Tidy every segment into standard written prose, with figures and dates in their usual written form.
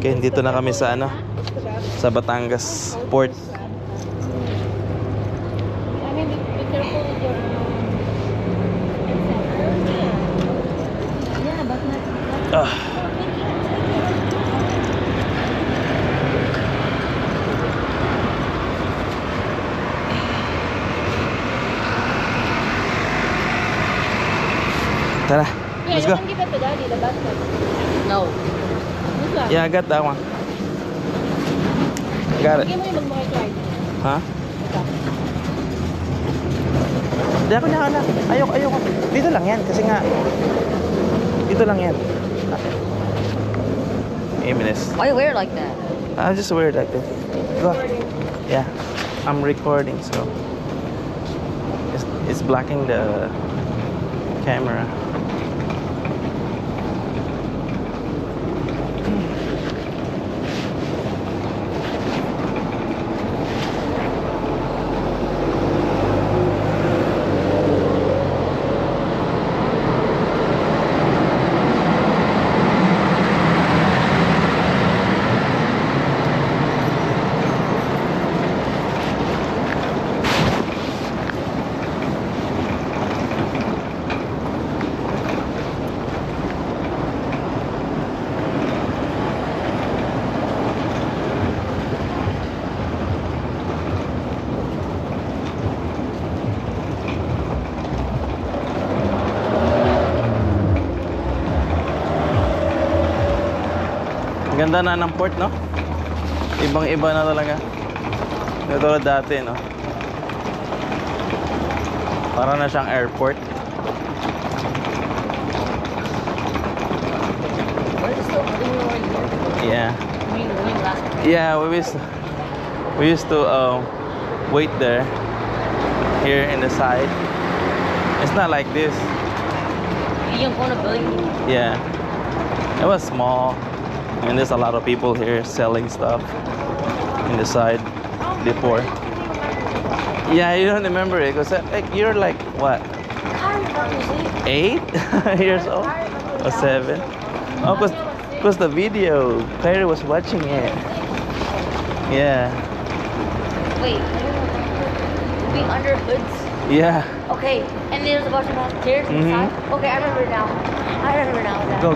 Okay, dito na kami sa ano, sa Batangas Port. I mean, be careful with your yeah, but not. Tara, let's go. You can give it to daddy, the basket. No. This one. Yeah, I got that one. Got it. Sige mo yung mag-try. Ha? Hindi ako nakala. Ayoko. Dito lang yan. Kasi nga, dito lang yan. Minutes. Why you wear like that? I'll just wear it like this. Go. Yeah. I'm recording, so it's blocking the camera. Ganda na ng port, no? Ibang-iba na talaga. Ito tulad dati, no? Para na siyang airport. Yeah. Yeah, we used to wait there. Here in the side. It's not like this. Yeah. It was small. And there's a lot of people here selling stuff in the side before. Yeah, you don't remember it because like, you're like what? 8 years old or 7? Oh, because the video, Claire was watching it. Yeah. Wait. Being under hoods. Yeah. Okay, and there's a bunch of chairs inside. Okay, I remember now. Go.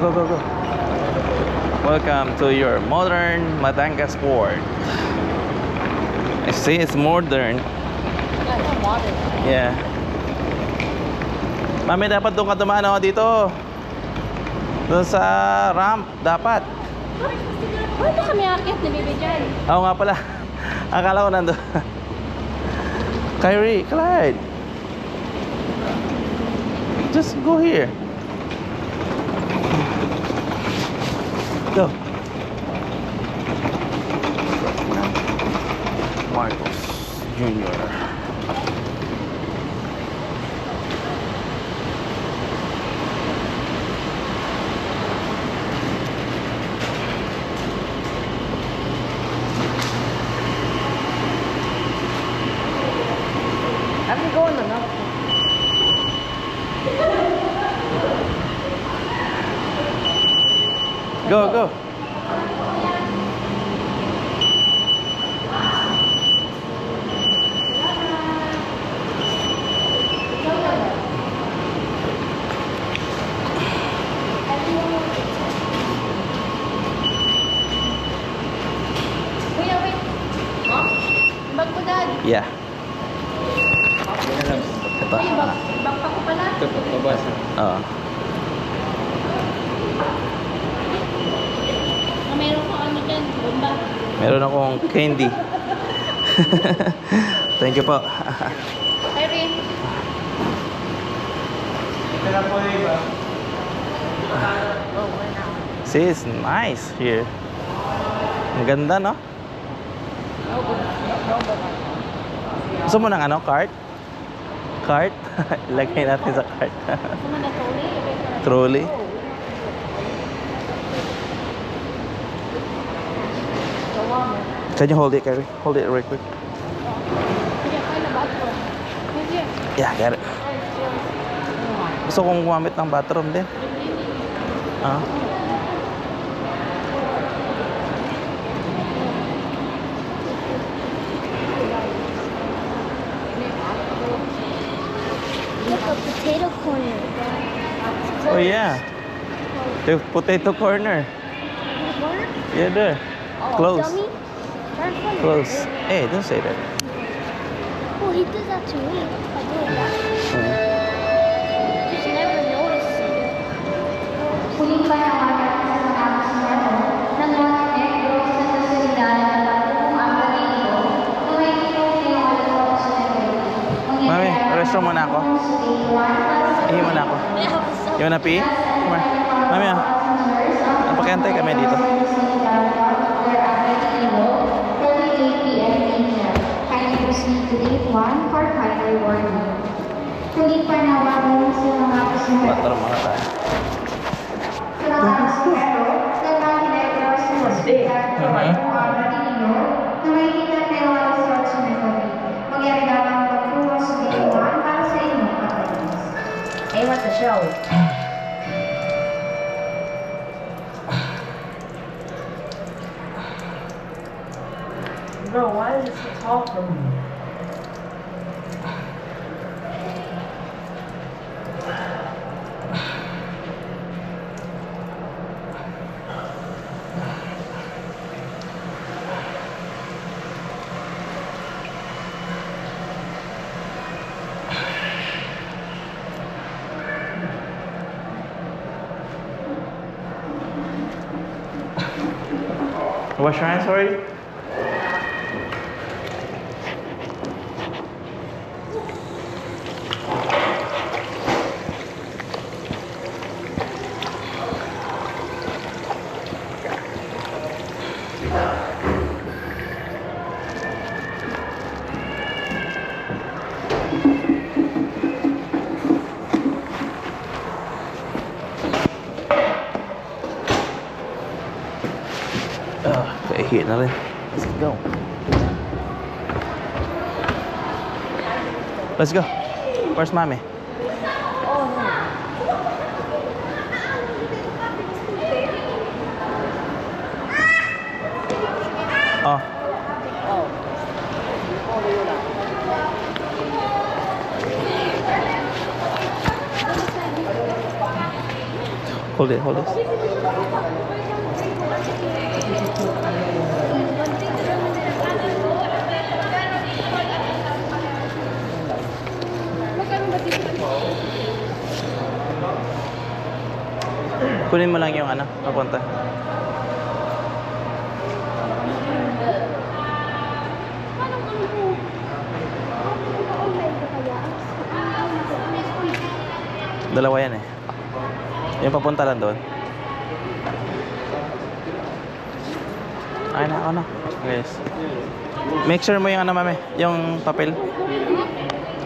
Welcome to your modern Batangas Port. I see it's modern. Yeah, it's modern. Yeah. Mami, dapat doon ka dumaan ako dito. Doon sa ramp, dapat. Why ba kami aakyat ni Baby Jan? Oo nga pala. Akala ko nandun. Kyrie, Clyde. Just go here. Go. Marcos Jr. I'm gonna go in the milk. Go. Wait. Huh? Bag ko, Dad. Yeah. Ito. Ay, bag pa ko pala. Ito pagpabas. Oo. Meron ko ano dyan, bomba. Meron akong candy. Thank you po. Irene. Oh, we're now. See, it's nice here. Ang ganda, no? Gusto mo ng ano, cart? Cart? Ilagay natin sa cart. Gusto mo na trolley? Trolley? Can you hold it, Carrie? Hold it real quick. Sige, kaya na bathroom. Sige. Yeah, got it. Gusto kong gumamit ng bathroom din. Ah. Oh yeah. The potato corner. Yeah, there. Close. Dummy? Close. Hey, don't say that. Oh, he does that to me. I do that. Hmm. Just never noticed it. Muling panawagan sa mga kasunod ng Montenegro sa kasundan ng bagong ang pag-iigo na may tinutulong ang mga kasunod. Mami, restroom muna ako. Ihi muna ako. You wanna pee? Come on. Mami, ah. Napakantay kami dito. Kindly proceed to gate 1 for final warning. Muling panawagan sa mga kasunod. Patro mga tayo. Sa mga pasahero ng Montenegro sa hospital ng Martino na may itateo ang resort sa Nagawin. Magyari lamang pagtungo sa gate 1 para sa inyong pagkakas. Hey, what's the show? Bro, why is it so tall for me? Wash your hands already? Kaihit na rin. Let's go. Let's go. Where's mommy? Oh. Hold it, hold it. Kunin mo lang yung ano, papunta. Dalawa yan eh. Yung papunta lang doon. Ay na, ako na. Yes. Make sure mo yung ano, mami, yung papel.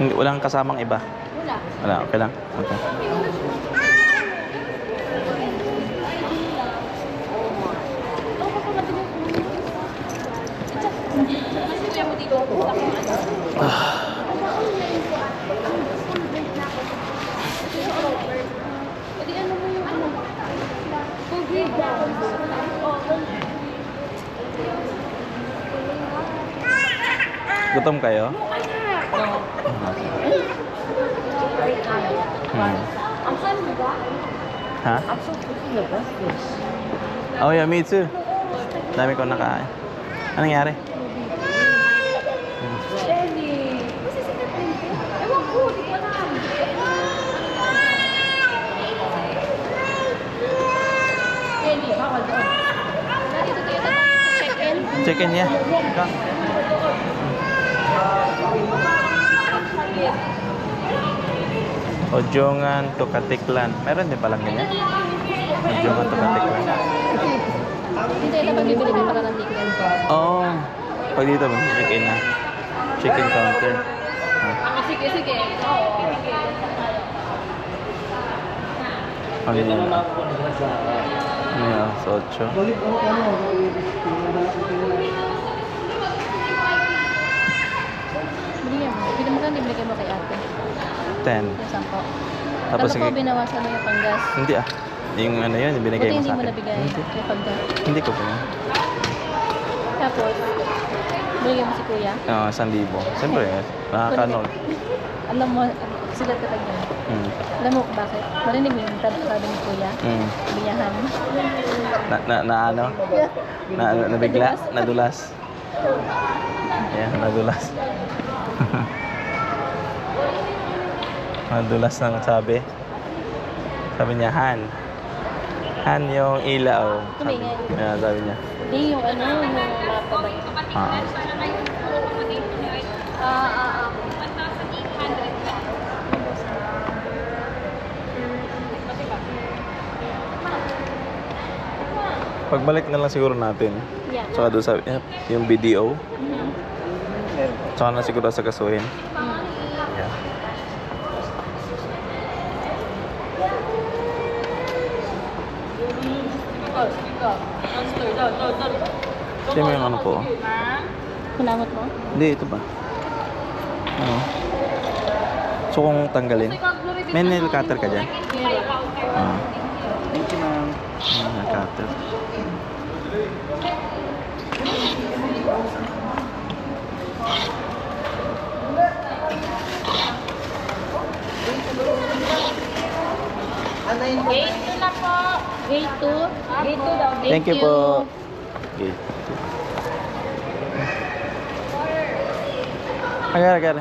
Hindi, walang kasamang iba. Wala, okay lang. Okay. Gutom kayo? Ha? I'm so freaking the breakfast. Oh yeah, me too. Dami ko nakain. Anong nangyari? Jenny! Ewan ko, di ko alam. Jenny, bawal doon. Dito tayo check-in. Chicken niya. Ikaw. Ojongan to Katiklan. Meron din palang ganyan. Ojongan to Katiklan. Dito ito pag bibili din pala ng chicken. Oh. Pag dito mo, check-in na. Chicken counter. Sige, sige. Oo. Ano yun? Ano yun? Socho. Bili mo kang bibili mo kay ate. 10. Yung 10. Tapos Tapos ko binawasan mo yung panggas. Hindi ah. Yung ano yun, yung binigay Buti mo hindi sa mo akin. nabigay Hindi. yung panggas. Hindi ko pa yun. Tapos, binigyan mo si kuya. Oo, 1,000. Siyempre, nakakanol. Alam mo, Sila talaga. Mm. Alam mo kung bakit? Marinig mo yung sabi ni Kuya? Mm. Biyahan. Na ano? Nabigla? Nadulas? Yeah, nadulas. Nadulas ng sabi. Sabi niya, Han. Han yung ilaw. Sabi, yeah, sabi niya. Hindi yung ano, yung mapa ba yun? Pagbalik na lang siguro natin. Yeah. Tsaka doon sa yung video. Tsaka na siguro sa kasuhin. Yeah. Ito mo yung ano po. Kunamot mo? Hindi, ito ba? Ano? So kung tanggalin, may nail cutter ka dyan? Ah. Thank you, ma'am. Nail cutter. Gate 2 na po. Gate 2? Gate 2 daw. Thank you po. Okay. Agar.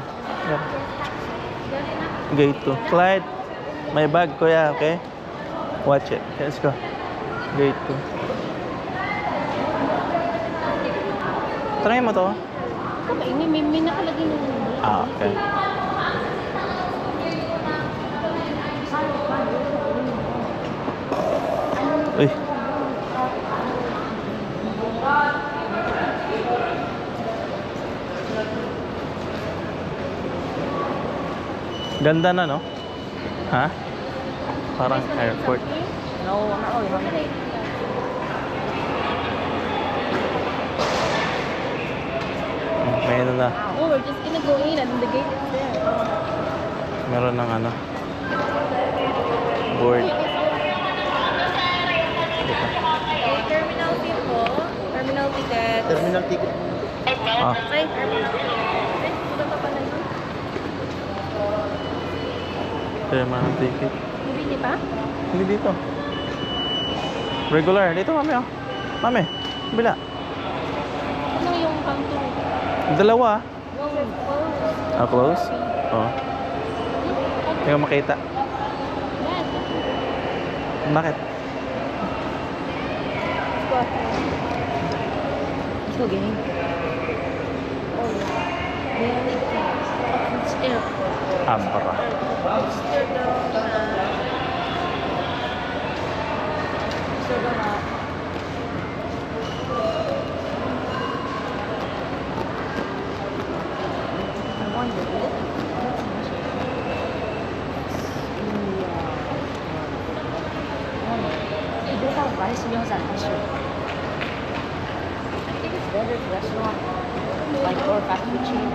Gate 2. Clyde, may bag kuya, okay? Watch it. Let's go. Gate 2. Try mo to. May nakalagay na yun. Ah, okay. Uy. Ganda na, no? Ha? Parang airport. No, I'm not really hungry. May ano na. Oh, we're just gonna go in and the gate is there. Meron ng ano. Board. Terminal fee po. Terminal ticket. Terminal ticket. Ah, Ay, terminal ticket. Ay, puta pa pala yun. terminal ticket. Hindi pa? Hindi dito. Regular. Dito, mami, oh. Mami, bila. Ano yung counter? Dalawa. Wow. Ah, close? Oo. Hindi ko makita. Bakit? Let's go, gang. Oh, yeah. It's airport. Abra. I think it's better if restaurant like or fast food chain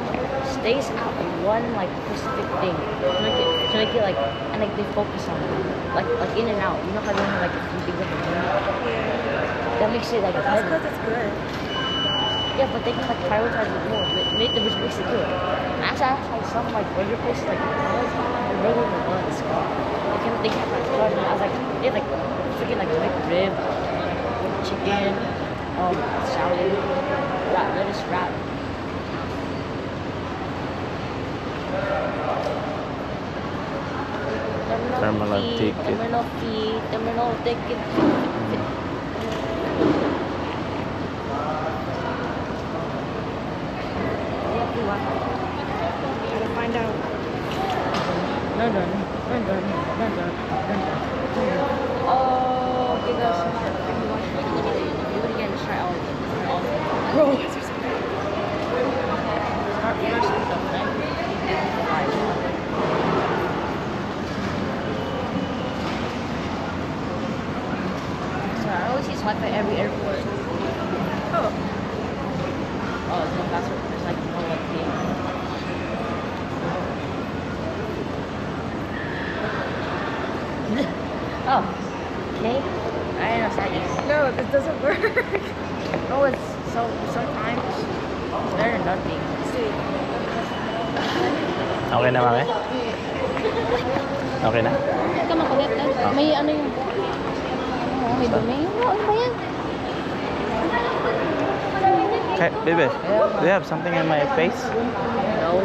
stays out in one like specific thing to make it like and like they focus on it. Like in and out. You know how they have like a few things at the end? That makes it like That's because it's good. yeah, but they can like prioritize it more. Which makes it good. And actually, I had some like burger places like the burger ones. They can't prioritize. I was like they have like freaking like rib, chicken, salad, lettuce wrap. Terminal ticket. Terminal fee, terminal ticket. Gotta find out. Done. Oh, because do it again. Try all. Bro, Start first with the left. So I always use Wi-Fi at every airport. oh. Oh, it's no password. There's like no Wi-Fi. Oh, okay. I understand. No, this doesn't work. Oh, it's sometimes it's better than nothing. See. Okay na, mami? Okay na? Huwag ka makulit lang. May ano yung... May dumi. Ano ba yan? Okay, baby. Do you have something in my face? No.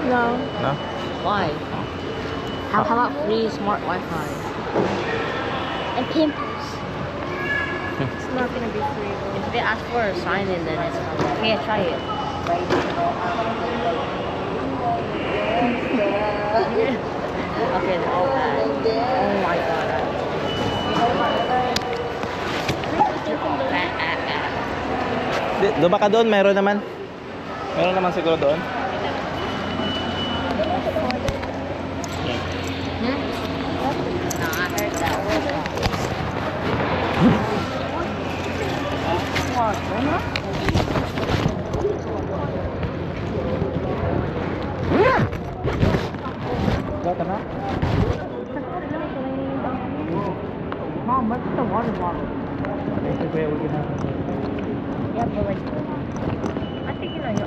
No. No? Why? How about free smart Wi-Fi? And pimples. It's not gonna be free. If they ask for a sign in, then it's okay. Try it. Okay, they're all bad. Oh my god. Doon ba ka doon? Meron naman. Meron naman siguro doon. No, I heard that. Wala na? Mom, what's the water bottle? Yeah, but like, I think you know you're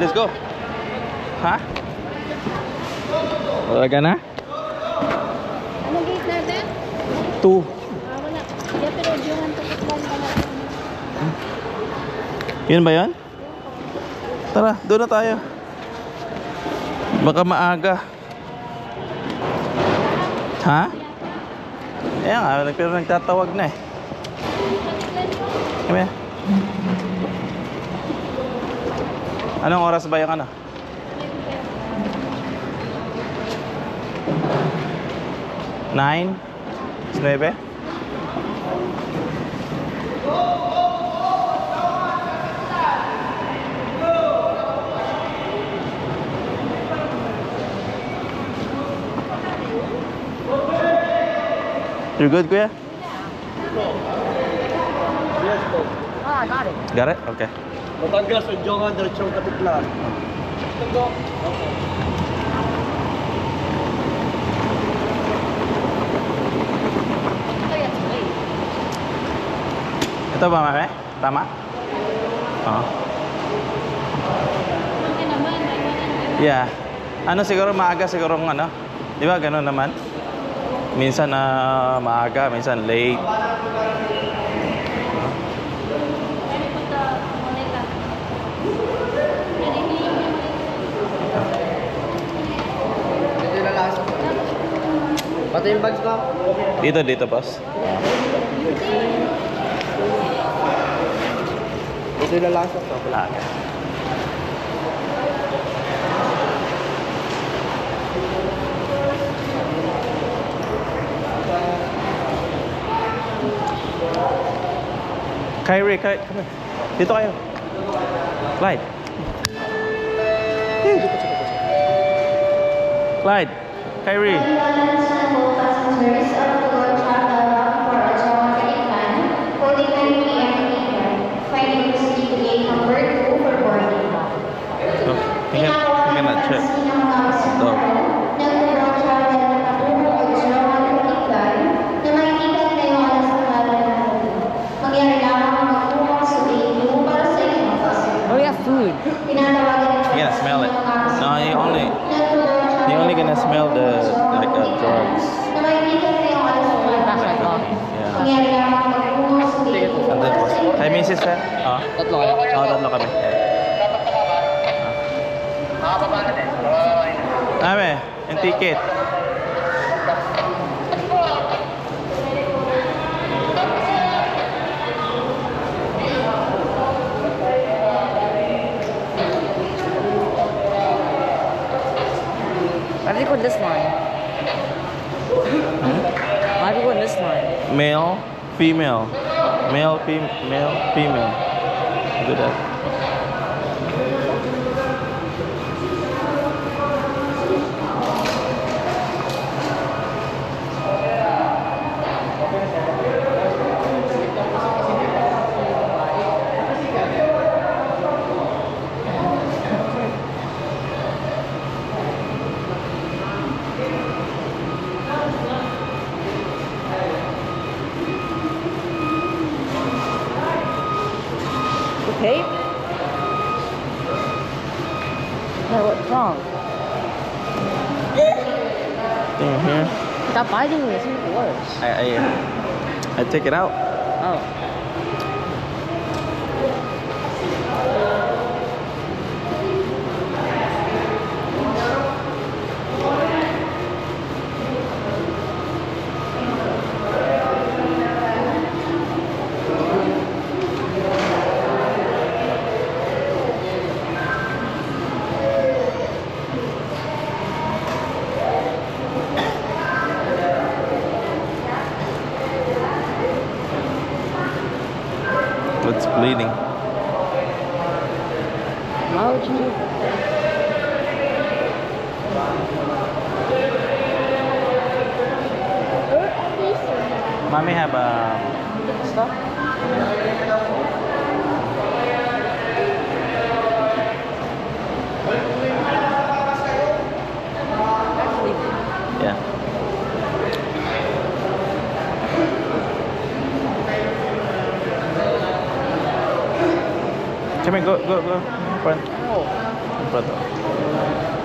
Let's go. Ha? Wala ka na? Ano gate natin? 2. Wala. Yeah, pero yung tukot lang pala. Yun ba yun? Tara, doon na tayo. Baka maaga. Ha? Ayan nga, pero nagtatawag na eh. Come here. Anong oras ba yung ano? 9? 9? You're good, kuya? Oh, I got it. Got it? Okay. Batangas, Udjongan, Diretsong Katiklan. Ito ba, mame? Tama? Oo. Okay naman. Yeah. Ano siguro maaga siguro ng ano? Di ba ganun naman? Minsan maaga, minsan late. Ito yung lalasa. Pati yung bags mo. Dito, boss. Ito yung lalasa. Ah. Kyrie, come here. Dito kayo. Clyde. Clyde. Kyrie. Balance ng both passengers of the Lord Travel for a Jowa Kaliklan, holding 9 p.m. AM, finding receipt to gate number 2 for boarding. Oh, you cannot check. Ng Lord Travel na patungo o Jowa Kaliklan, na makikita ngayong alas 4 ng hapon. Mangyari lamang ang magtungo sa gate 2 para sa inyong passenger. Oh, we have food. Tinatawagan You gotta smell it. No, you only gonna smell the drugs. na makikita ngayong alas 4 That's what I thought. Yeah. Mangyari lamang ang magtungo sa gate 2 Andun para po. sa inyong Hi, Mrs. Sir. Ah. Tatlo kayo. Oo, tatlo kami. Ame, yung ticket. Why have you go this line? Why have you go this line? Male, female. Male, female. Do that. Okay. No, what's wrong? Thing here. Stop biting me. It's even worse. I take it out. Oh. It's bleeding. Why would you do that? Mommy have a Stop. yeah. Come here, go. In front. In front.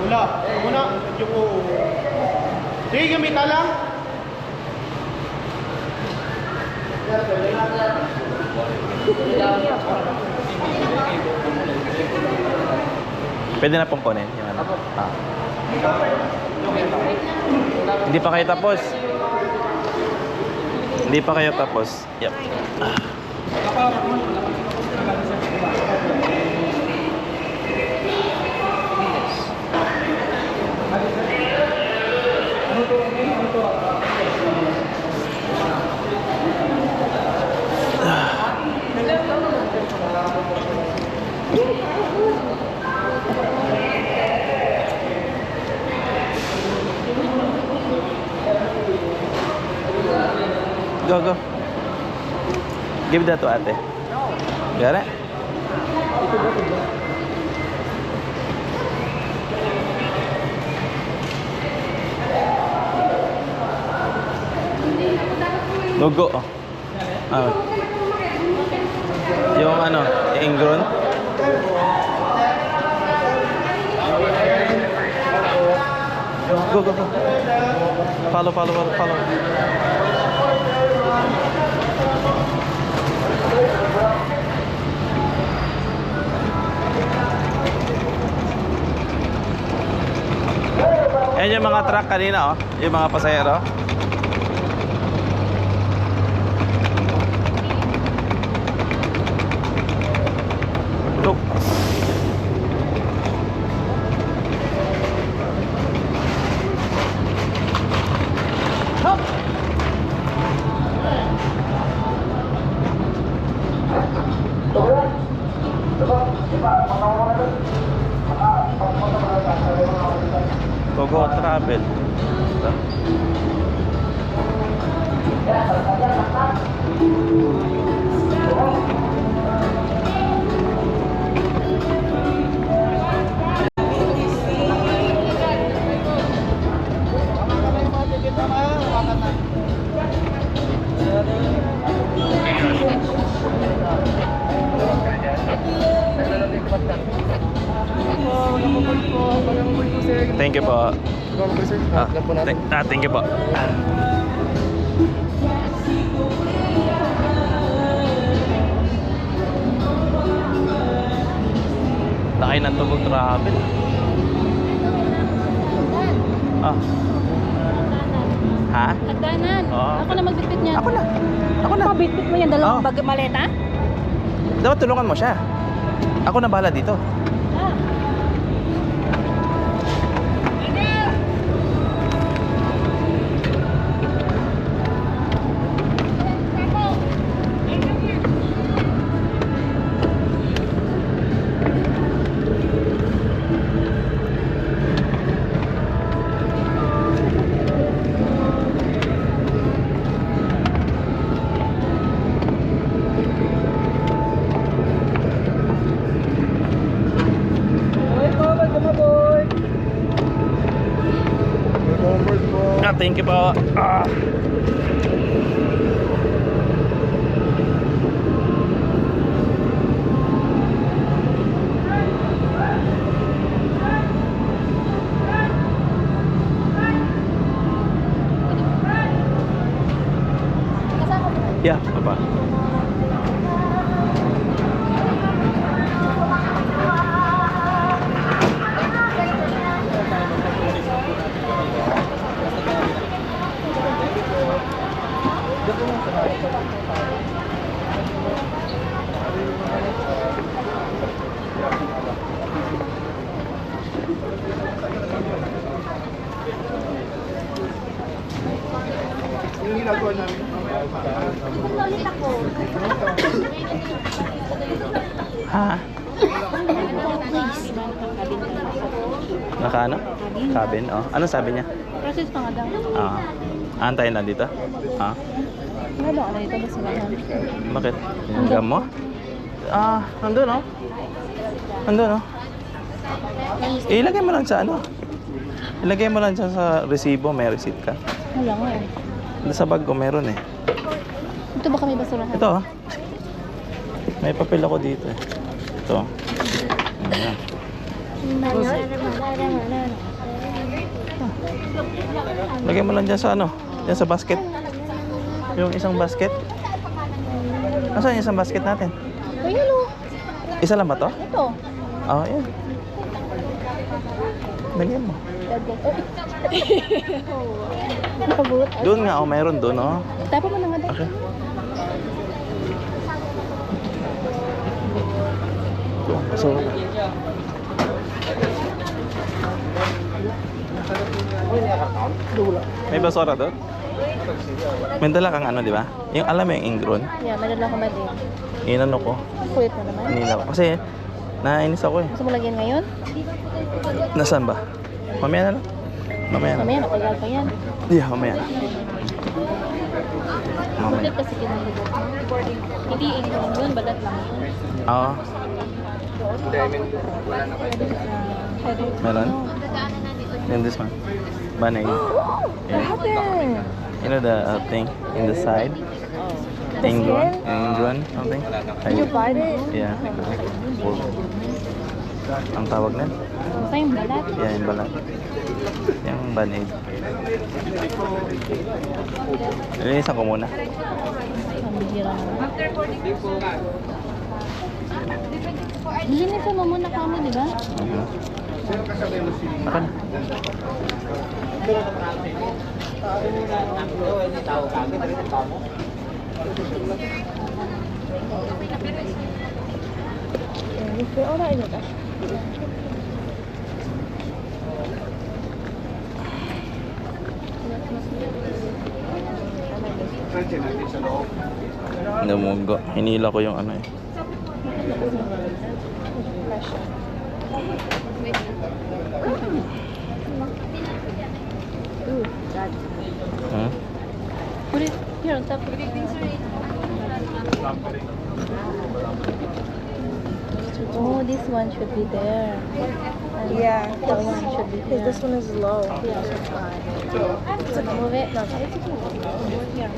Wala. Muna. Medyo ko. Sige, gamita lang. Pwede na pong kunin. Yung ano. Ah. Hindi pa kayo tapos. Hindi pa kayo tapos. Yep. Go, go. Give that to ate. Got it? Dugo. Ah. Yung ano, ingron. Go, go, go. Follow, follow, follow, follow. Ayan yung mga truck kanina, oh. Yung mga pasahero. Look. Togo Travel. Thank you po. Thank you po. Laki ng Togo Travel. Ah. Ha? Hagdanan. Oo. Ako na magbitbit niya. Ako na. Ako na. Pabitbit mo yan, dalawang Oo. bag maleta? Dapat tulungan mo siya. Ako na bahala dito. Ah. Ah, thank you po. Ah. Yeah, apa? Yung ginagawa namin. Ha? Naka ano? Cabin? Oh. Ano sabi niya? Process pa nga daw. Ah. Antayin na dito? Ah. Ano ano dito ba sila? Bakit? Yung gam mo? Ah, nandun oh. Nandun oh. Ilagay mo lang sa ano. Ilagay mo lang dyan sa resibo. May receipt ka. Wala nga eh. Sa bag ko meron eh. Ito ba kami basurahan? Ito oh. May papel ako dito eh. Ito. Ayan. Lagay mo lang dyan sa ano. Dyan sa basket. Yung isang basket. Nasaan yung isang basket natin? Ayun o. Isa lang ba to? Ito. Oo, yan. Lagyan mo. Nabut. Doon nga, oh, mayroon doon, oh. Tapo mo na nga daw. Okay. So, may basura doon? May dala kang ano, di ba? Yung alam mo yung ingron? Yeah, madala ko ba din? Inano ko. Kulit na naman. Nila ko. Kasi Nainis ako eh. Gusto mo lagyan ngayon? Nasaan ba? Mamaya na lang. Mamaya na. Mamaya, matagal pa yan. Yeah, mamaya na. Mamaya. Bakit kasi kinalagyan? Hindi, yun, balat lang yun. Oo. Meron? Then this one. Banay. Yeah. happened? You know the thing in the side? Inguan? Inguan something? Did you bite it? Yeah. Ang tawag na? Basta yung balat? Yeah, yung balat. Yung banid. Linisan ko muna. Pambihira naman. Linisan mo muna kamo, di ba? Akan. Alright, ito ka. Namugo. Hinila ko yung ano eh. Ooh, God. Hmm? Put it here on top. Oh, this one should be there. And Yeah, that one should be because there. this one is low. Yeah, that's fine. Move it. No, it's okay. Here.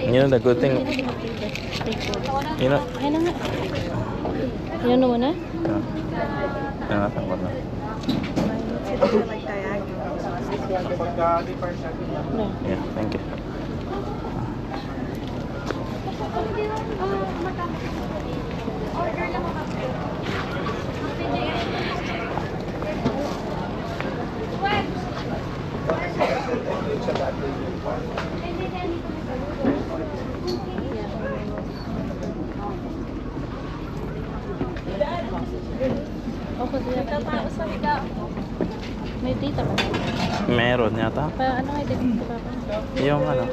You know the good thing. You know. Ay na nga. Yan na muna? Yeah. Nangatan ko na. Like diagonal. No. Yeah, thank you. Ako din. May data ba? Meron yata. Pa, ano nga dito ba? Yung ano.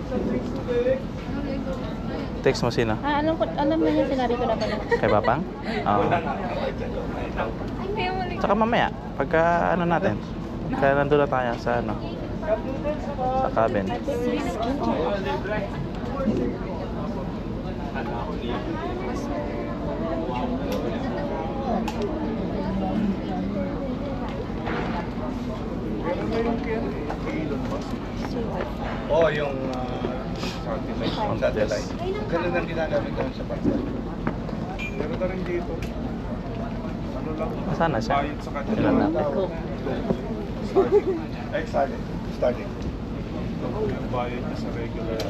Text mo sino? Alam mo yung sinabi ko na pala. Kay Papang? Oo. Tsaka mamaya, pagka ano natin, kaya nandun na tayo sa ano, sa cabin. Oo, yung satellite. Ganun ang ginagamit namin sa bansa. Meron na rin dito. Ano lang, Sana siya. bayad sa kanila. Ilan natin? Starting. Starting. Yung bayad niya sa regular.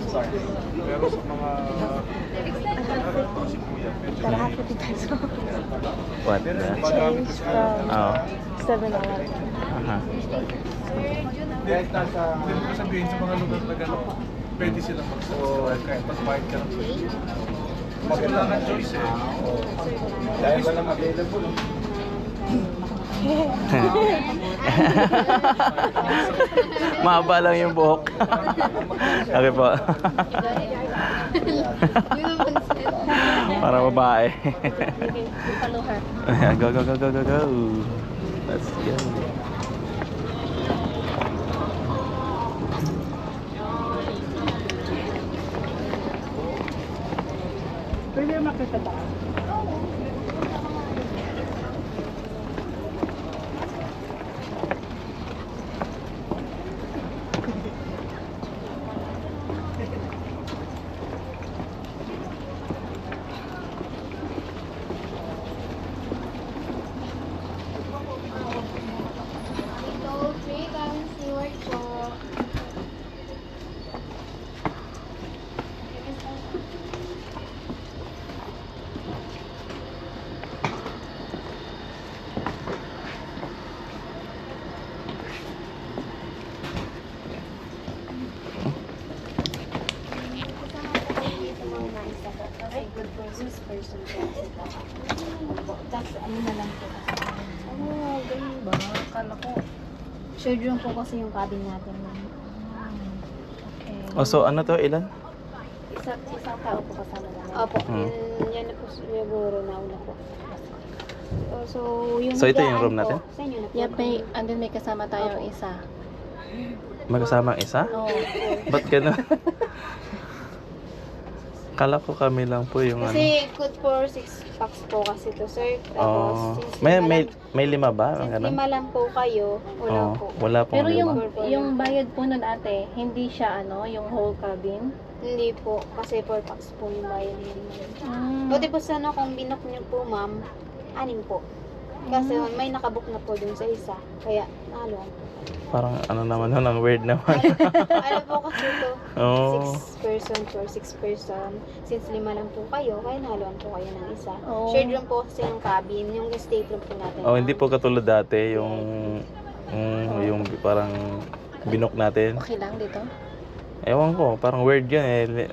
Starting. Pero sa mga si Kuya, medyo What? magamit kasi Oo. 7-Eleven. Aha. Kahit nasa... Hindi mo sabihin sa mga lugar na gano'n, pwede silang mag-subscribe kahit magbayad ka ng service. Mas wala kang choice eh. Dahil ba lang available? Mahaba lang yung buhok. Okay po. Para babae. Okay, follow her. Go, go, go, go, go, go. Let's go. Pwede makita ba? Akala ko. Shared room po kasi yung cabin natin. Okay. Oh, so ano to, ilan? Isang tao po kasama namin. Opo, yan na po siguro nauna po. So, yung So, ito yung higaan room po, natin? Sa inyo na po. Yep, and then may kasama tayong isa. Magkasama ang isa? Oo. Ba't gano'n? Kala ko kami lang po yung ano. Kasi good for 6 packs po kasi to, sir. Oh, Tapos, since may lima ba? Ang since ganun? lima lang po kayo, wala Oh, po. wala pong Pero lima. yung bayad po nun ate, hindi siya yung whole cabin. Hindi po, kasi 4 packs po yung bayad nila. Mm. O di po sana kung binook niyo po, ma'am, 6 po. Kasi may nakabook na po dun sa isa. Kaya, Parang ano naman nun, ang weird naman. ano po kasi to, Oh. 6 person for 6 person. Since 5 lang po kayo, kaya nahaluan po kayo ng isa. Oh. Shared room po kasi yung cabin, yung state room po natin. Oh, hindi po katulad dati yung parang binok natin. Okay lang dito. Ewan ko, parang weird yun eh.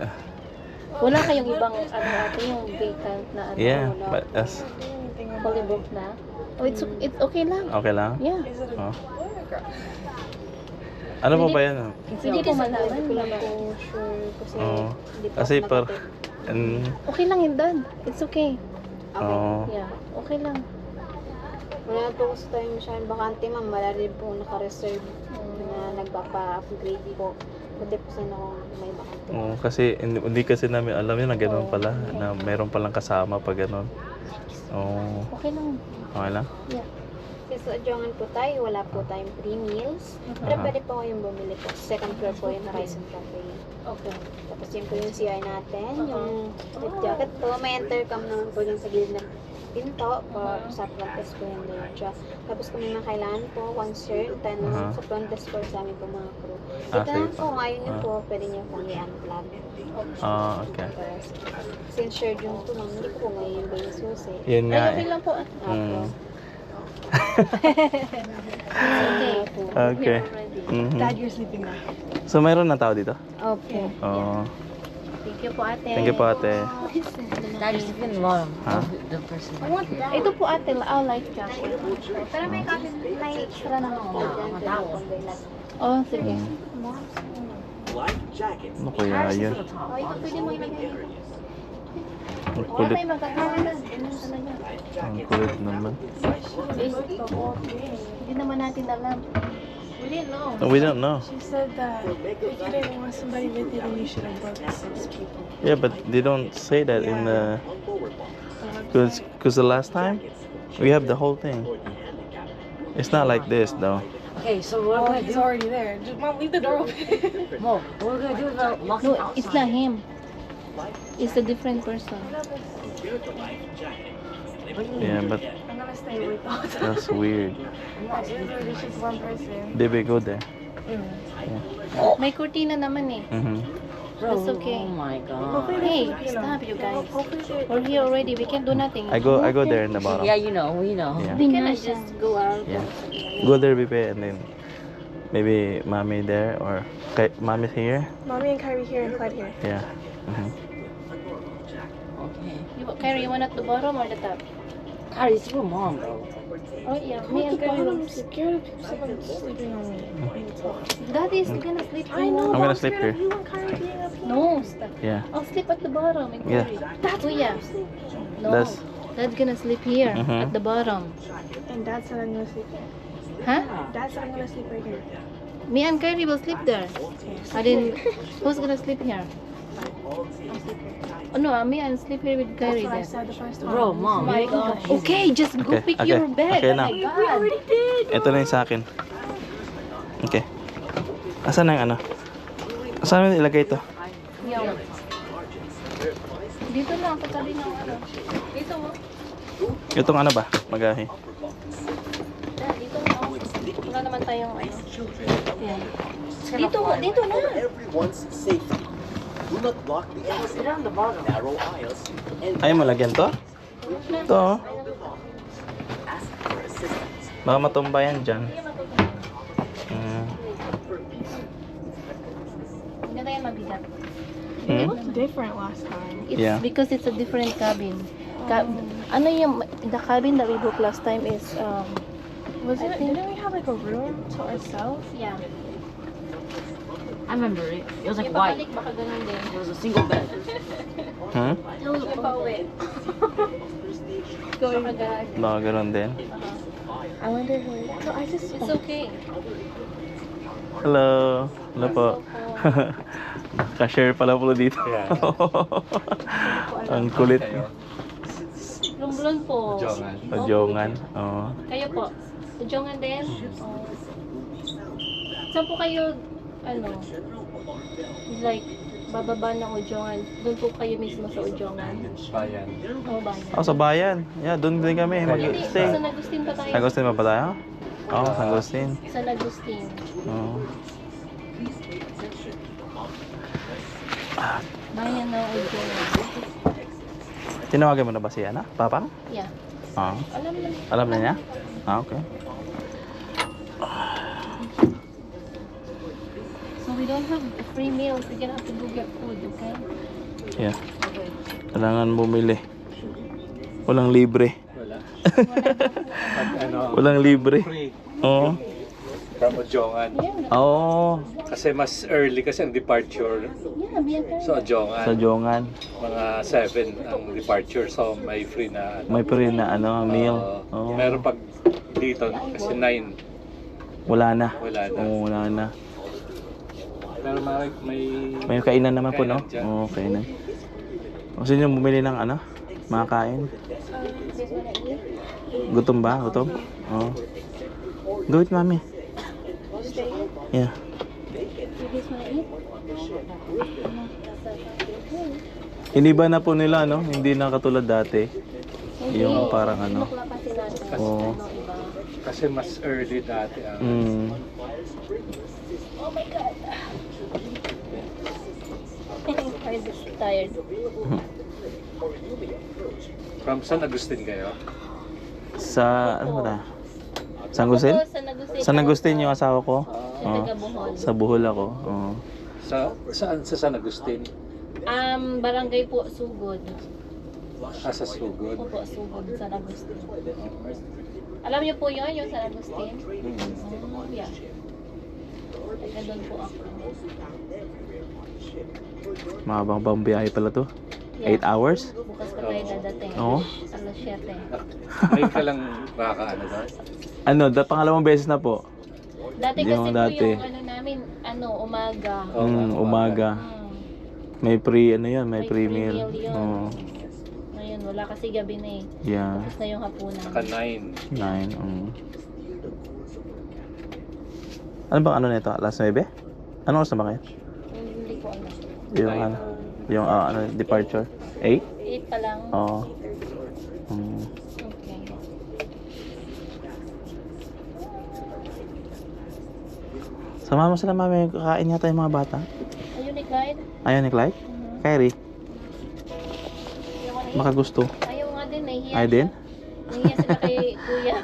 Wala kayong ibang ate, yung vacant na Yeah, wala. but that's Fully booked na. Oh, it's okay lang. okay lang. Yeah. Oh. Ano po ba yan? Hindi ko malaman. Hindi ko lang po sure kasi Oh. hindi po Kasi ako par nakapit. Okay lang yun, Dan. It's okay. Okay. Oh. Yeah, okay lang. Wala po kasi tayong masyadong bakante, ma'am. Wala rin po naka-reserve na nagpapa-upgrade po. Pwede po sana kung may bakante. Oh, kasi hindi kasi namin alam yun na gano'n pala, na meron palang kasama pag gano'n. Oh, Okay lang. okay lang. Yeah. Since sa Adjongan po tayo, wala po tayong free meals. Pero Aha. pwede po kayong bumili po. Second floor po yung Horizon Cafe. Okay. Tapos yun po yung CR natin, yung strip jacket po. May intercom naman po yung sa gilid ng pinto. Sa front desk po yung diretso. Tapos kung may mga kailangan po, one shirt, then Aha. sa front desk po sa amin po mga crew. Ah, Ito sige lang po, po. ngayon nyo Ah. po, pwede nyo pong i-unplug. Ah, okay. Tapos, since shared yung po, ma'am, hindi ko po ngayon ba yung susi. Yun nga Ay, eh. okay lang po. Mm. Okay. Okay. Mhm. Dad, you're sleeping now. So, mayroon na tao dito? Okay. Oh, Thank you po ate. thank you po ate. Daddy's even warm. Huh? The person. Ito po ate, light jacket. Pero may kasi may extra naman po dyan. Oh, sige. Ano kaya yun? Oh, ito pwede mo ilagay dito. Ang Wala kulit. tayong magagawa na. Ang kulit naman. Hindi naman natin alam. We didn't know. No, we don't know. She said that if you didn't want somebody with you, then you should have booked 6 people. Yeah, but they don't say that in the... Because the last time, we have the whole thing. It's not like this, though. Okay, so what Oh, we're he's gonna already there. Just, Mom, leave the door open. do? Mo, what we're gonna do is lock him No, outside. it's not him. It's a different person. Yeah, but I'm gonna stay with all the time. that's weird. There's just one person. Did we go there? May kurtina naman eh. Mm-hmm. That's okay. Oh my god. Hey, stop you guys. We're here already. We can do nothing. I go there in the bottom. Yeah, you know, we know. Yeah. We cannot just go out. Yeah. Go there, Bibe, and then maybe mommy there or mommy's here. Mommy and Kyrie here and Clyde here. Yeah. Mm-hmm. Okay. Carrie, you want at the bottom or the top? God, it's your mom, bro. Oh yeah, me and Carrie will I'm scared of someone sleeping on me. Daddy is gonna sleep here. I know, I'm but gonna I'm sleep scared of here. you and Kyrie being up here. No, stop. Yeah. I'll sleep at the bottom. And Yeah. Carrie. That's Kuya. No, That's- Dad's gonna sleep here Mhm. at the bottom. And Dad said I'm gonna sleep here. Huh? Dad said I'm gonna sleep right here. Me and Carrie will sleep there. I didn't. Who's gonna sleep here? I'll sleep here. Oh no, me and sleep here with That's Carrie what I there. said the first time. Bro, mom. My you know God. Okay, just go Okay, pick okay. your bed. Okay Oh na. my God. Ito na yung sa akin. Okay. Asan na yung ano? Asan mo ilagay ito? Yung. Dito lang, sa tabi ng ano. Dito mo. Itong ano ba? Magahe. Dito na. Wala naman tayong ano. Yan. Dito na. Everyone's safety. Do not block the exit. Narrow aisles and Ayaw mo lagyan to? Ito. ask for assistance. Baka matumba yan dyan. Hindi tayo mabigat. It Hmm? looked different last time. It's Yeah. because it's a different cabin. Ano yung, the cabin that we booked last time is, Didn't we have like a room to ourselves? Yeah. I remember it. It was like Yung white. pabalik, baka ganun din. It was a single bed. Hmm? Yung pauwi. Baka ganun. Baka ganun din. I wonder who. No, I just. It's okay. Hello. Hello po. Ka-share pala po dito. Ang kulit. Lumblon po. Pajongan. Oo. Kayo po. Ujongan din? Oh. Saan po kayo, like, bababa ng Ujongan? Doon po kayo mismo sa Ujongan? Bayan. Oo, bayan. Oh, sa bayan. Yeah, doon din kami Hindi, mag-stay. San Agustin pa tayo. San Agustin pa ba tayo? Oo, San Agustin. San Agustin. Oo. Bayan ng Ujongan. Tinawagan mo na ba siya na? Papang? Yeah. Oo. Alam na. Alam na niya? Ah, okay. So we don't have free meals. We're gonna have to go get food, okay? Yeah. Kailangan bumili. Walang libre. Walang libre. Free. Oo. From Ujongan. Oo. Kasi mas early kasi ang departure Yeah, biyan ka. sa Ujongan. Sa Jongan. Mga 7 ang departure. So may free na May free na meal. Oo. Meron pag dito kasi 9. Wala na. Wala na. Oo, wala na. Pero May kainan naman po, no? Kainan dyan. Oo, kainan. Gusto niyo bumili ng mga kain? Gutom ba? Gutom? Oo. Go it, mami. Yeah. Iniba na po nila, no? Hindi na katulad dati. Yung parang Oo. kasi mas early dati ang Oh my God. I'm just tired. From San Agustin kayo? Sa, ano ba? San Agustin? San Agustin yung asawa ko. Sa taga Bohol. Sa Bohol ako. Oo. Saan sa San Agustin? Barangay po, Sugod. Sa Sugod. Opo, Sugod, San Agustin. Alam niyo po yun, yung San Agustin? Yeah. Taga doon po ako. Mahabang biyahe pala to. Yeah. 8 hours? Bukas pa tayo dadating. Oo. Alas 7. Ngayon ka lang makakaano doon? Pangalawang beses na po. Dati Hindi kasi mo po dati. yung namin, umaga. Umaga. May free, yun, may May free free meal. meal yun. Oo. Ngayon, wala kasi gabi na eh. Yeah. Tapos na yung hapunan. Saka 9. 9. Ano bang nito? Alas 9? Ano oras na ba kayo? Hindi ko alam. Yung departure? 8? 8 pa lang. Oo. Okay. Sama mo sila, mami. Kakain yata yung mga bata. Ayun ni Clyde. Ayaw ni Clyde? Kyrie? Baka gusto. Ayaw nga din, nahihiya. Ayaw din? Nahihiya sila kay kuya.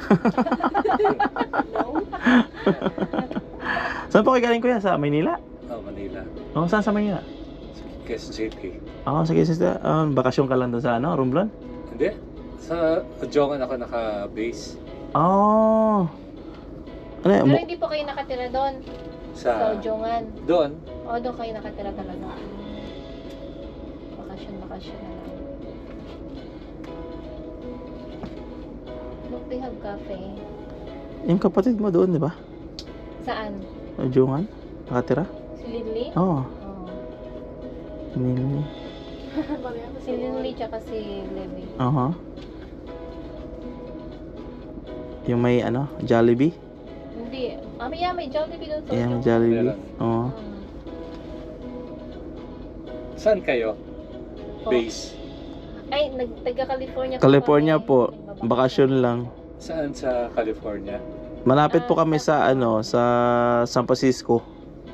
Saan po kayo galing, kuya? Sa Maynila? Manila. Oo, saan sa Maynila? Quezon City. Oo, sige, sister. Bakasyon ka lang doon sa Romblon? Hindi. Sa Ujongan ako naka-base. Oh. Ano yan? Pero hindi po kayo nakatira doon. Sa Ujongan. Doon. O, doon kayo nakatira talaga. Bakasyon na lang. Look, they have cafe. Yung kapatid mo doon, di ba? Saan? Jungan? Nakatira? Si Linley? Oo. Oh. Nini. Si Linley tsaka si Levi. Aha. Yung may Jollibee? Hindi. May Jollibee doon sa Yeah, may Ujongan. Jollibee. Meron. Oo. Saan kayo? Po. Base. Ay, taga-California California kami. po. Bakasyon lang. Saan sa California? Malapit po kami sa sa San Francisco.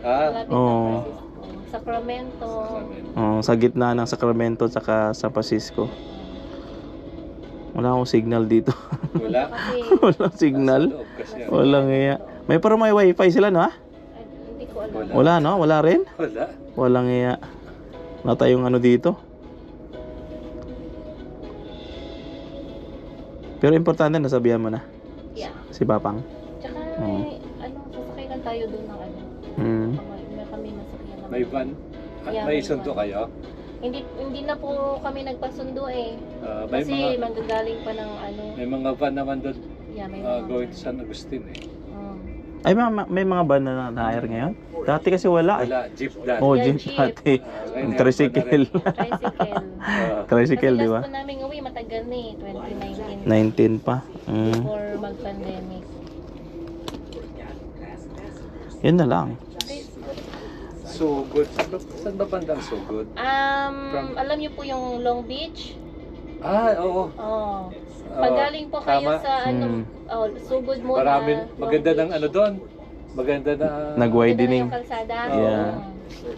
Malapit sa Oo. Francisco. Sacramento. Sa gitna ng Sacramento at San Francisco. Wala akong signal dito. Wala. Kasi, Walang signal. Sa loob kasi. Walang iya. May parang may wifi sila, no? hindi ko alam. Wala, no? Wala rin? Wala. Walang iya. Wala tayong dito. Pero importante, nasabihan mo na. Yeah. Si Papang. ano, sasakay lang tayo doon ng ano. Mm. May kami masakyan naman. May van? Yeah, may may sundo van. kayo? Hindi na po kami nagpasundo eh. May Kasi mga manggagaling pa ng ano. may mga van naman doon Yeah, may mga going to van. San Agustin eh. Ay, may mga van na na-hire ngayon? Dati kasi wala eh. Wala, jeep dati. Oh, Yeah, jeep jeep. dati. Ngayon, Yung tricycle. Tricycle. Tricycle, Kasi di ba? last po namin uwi, matagal na eh. 2019. 19 pa. Before mag-pandemic. Yun na lang. So good. Saan ba bandang so good? Alam niyo po yung Long Beach? Oo. Oh. Pag galing po kayo tama. sa ano, Sugod muna. Marami, Long maganda ng Beach. ano doon. Maganda na Nag-widening. Maganda na yung kalsada. Yeah.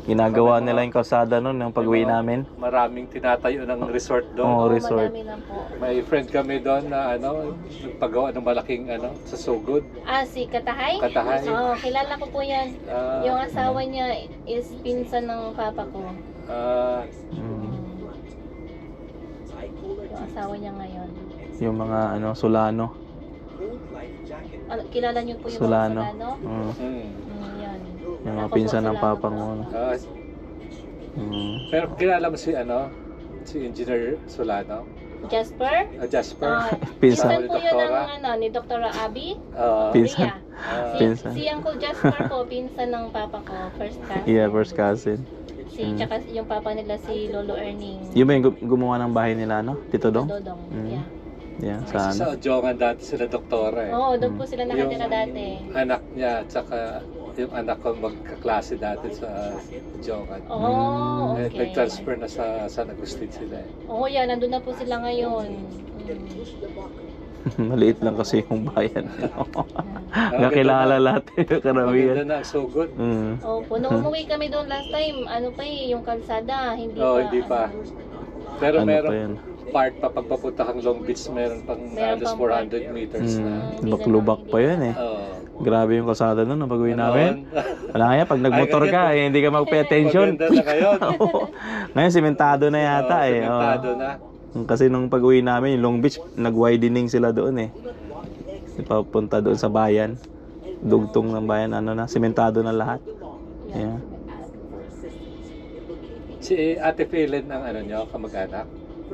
Ginagawa nila yung kalsada nun, yung pag-uwi namin. maraming tinatayo ng resort doon. Oo, resort. Madami lang po. May friend kami doon na nagpagawa ng malaking sa Sugod. Si Katahay? Katahay. Oo, kilala ko po yan. Yung asawa niya is pinsan ng papa ko. Yung asawa niya ngayon. Yung mga Solano. Kilala niyo po yung Solano. mga Solano? Yan. Yung mga Ako po, pinsan ng Solano papa po. mo. Pero kilala mo si Engineer Solano? Jasper? Jasper. Pinsan. Pinsan po yun ng ni Dr. Abby? Pinsan. Ria. Pinsan. Si Uncle Jasper po, pinsan ng papa ko, first cousin. Yeah, first cousin. Tsaka yung papa nila si Lolo Erning. Yung ba yung gumawa ng bahay nila, Tito Dong? Dodong, yeah. Yeah, Sa sa Ojongan dati sila doktora eh. Oo, doon po sila nakatira dati. Anak niya, tsaka yung anak ko magkaklase dati sa Ojongan. Oh, okay. Nag-transfer na sa San Agustin sila eh. Oo, yan. Nandun na po sila ngayon. Maliit lang kasi yung bayan. Nakilala lahat yung karamihan. Maganda na, so good. Opo, nung umuwi kami doon last time, yung kalsada, hindi pa. Pero Ano meron pa yan? part pa pagpapunta kang Long Beach, meron pang halos 400 meters na. Baklubak pa yun eh. Grabe yung kalsada nun, pag-uwi namin. Wala kaya, pag nagmotor ka, hindi ka mag-pay attention. Maganda na ngayon. Ngayon, simentado na yata eh. Simentado na. Kasi nung pag-uwi namin, yung Long Beach, nag-widening sila doon eh. Papunta doon sa bayan. Dugtong ng bayan, simentado na lahat. Yeah. Si Ate Philin ang nyo, kamag-anak?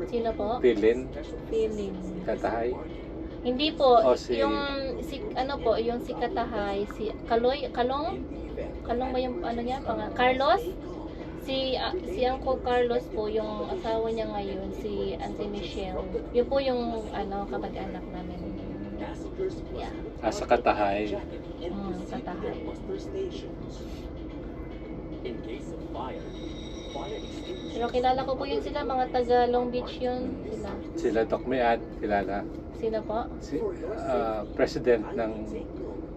Sino po? Philin? Philin. Katahay? Hindi po, yung si Katahay, si Kalong ba yung niya? Carlos? Si Uncle Carlos po, yung asawa niya ngayon, si Auntie Michelle. Yun po yung kapag-anak namin. Yeah. Sa Katahay. Katahay. Pero kilala ko po yun sila, mga taga Long Beach yun. Sila Doc Mian, kilala. Sino po? Si President ng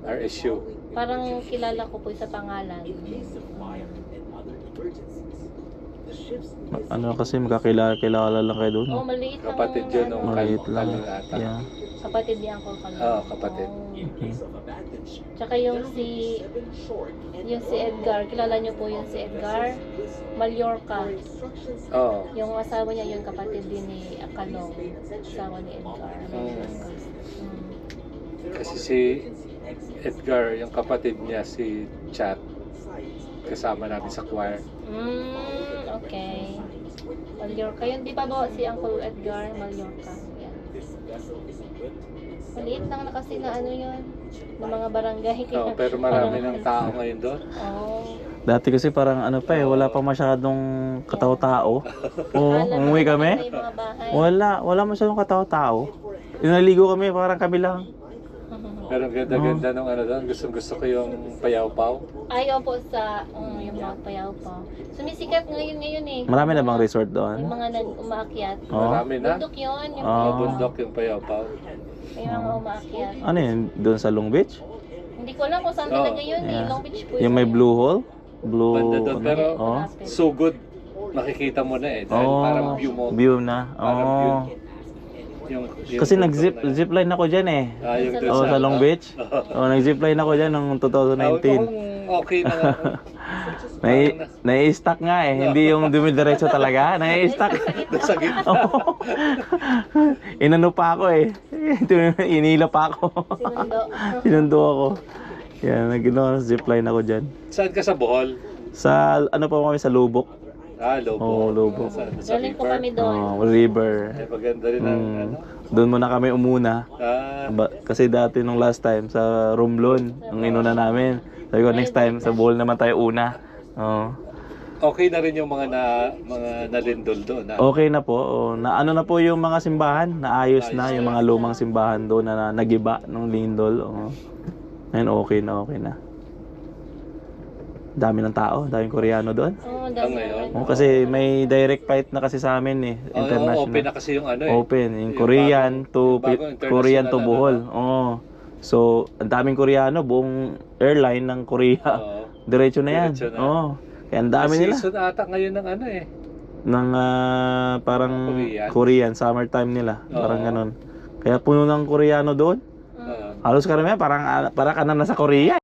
RSU. Parang kilala ko po sa pangalan. Kasi magkakilala lang kayo doon. Maliit lang. Kapatid yun nung Maliit lang. ata. Yeah. Kapatid ni Uncle Kalong. Kapatid. Tsaka yung si Edgar, kilala niyo po yung si Edgar Mallorca. Yung asawa niya, yung kapatid din ni Kalong. Asawa ni Edgar Mallorca. Kasi si Edgar, yung kapatid niya, si Chat, kasama namin sa choir. Okay. Mallorca. Yun, di pa ba si Uncle Edgar Mallorca? Yan. Maliit lang na kasi na yun. Ng mga barangay. Pero marami ng tao ngayon doon. Dati kasi parang wala pa masyadong katao-tao. Umuwi kami. Wala masyadong katao-tao. Naligo kami, parang kami lang. Pero ang ganda-ganda nung doon. Gusto ko yung Payao-Pao. Ayaw po sa yung mga Payao-Pao. Sumisikat ngayon eh. Marami na bang resort doon? Yung mga umaakyat. Marami na. Bundok yun. Yung bundok yung Payao-Pao. Yung mga umaakyat. Ano yun? Doon sa Long Beach? Hindi ko alam kung saan talaga yun eh. Long Beach po Yung may blue hole? Banda doon. Pero so good. Nakikita mo na eh. Dahil parang view mo. View na. Yung kasi nag-zipline ako dyan eh. Sa Long Beach. Nag-zipline ako dyan noong 2019. Okay na. Nai-stack nga eh. Hindi yung dumidiretso talaga. Nai-stack. Sa gitna. Inano pa ako eh. Inila pa ako. Sinundo. Sinundo ako. Yan, zipline ako dyan. Saan ka sa Bohol? Sa, ano po kami, sa Lubok. Lobo. Oo, Lubok. Sa Galing po river. kami doon. River. Ay, maganda rin ang ano. Doon muna kami umuna. Kasi dati nung last time, sa Romblon, ang inuna namin. Sabi ko, next time, sa Bohol naman tayo una. Okay na rin yung mga nalindol doon. Okay na po. Na ano na po yung mga simbahan, naayos na yung mga lumang simbahan doon na nagiba ng lindol. Ngayon okay na. Dami ng tao, daming Koreano doon. Oo, dami ngayon. Kasi may direct flight na kasi sa amin international. Open na kasi yung ano Open, yung Korean to Korean to Bohol. So, ang daming Koreano, buong airline ng Korea. Diretso na yan. Diretso na. Kaya ang dami nila. Season ata ngayon ng ano Ng parang Korean, summertime nila. Parang ganun. Kaya puno ng Koreano doon. Halos karamihan parang ka na nasa Korea.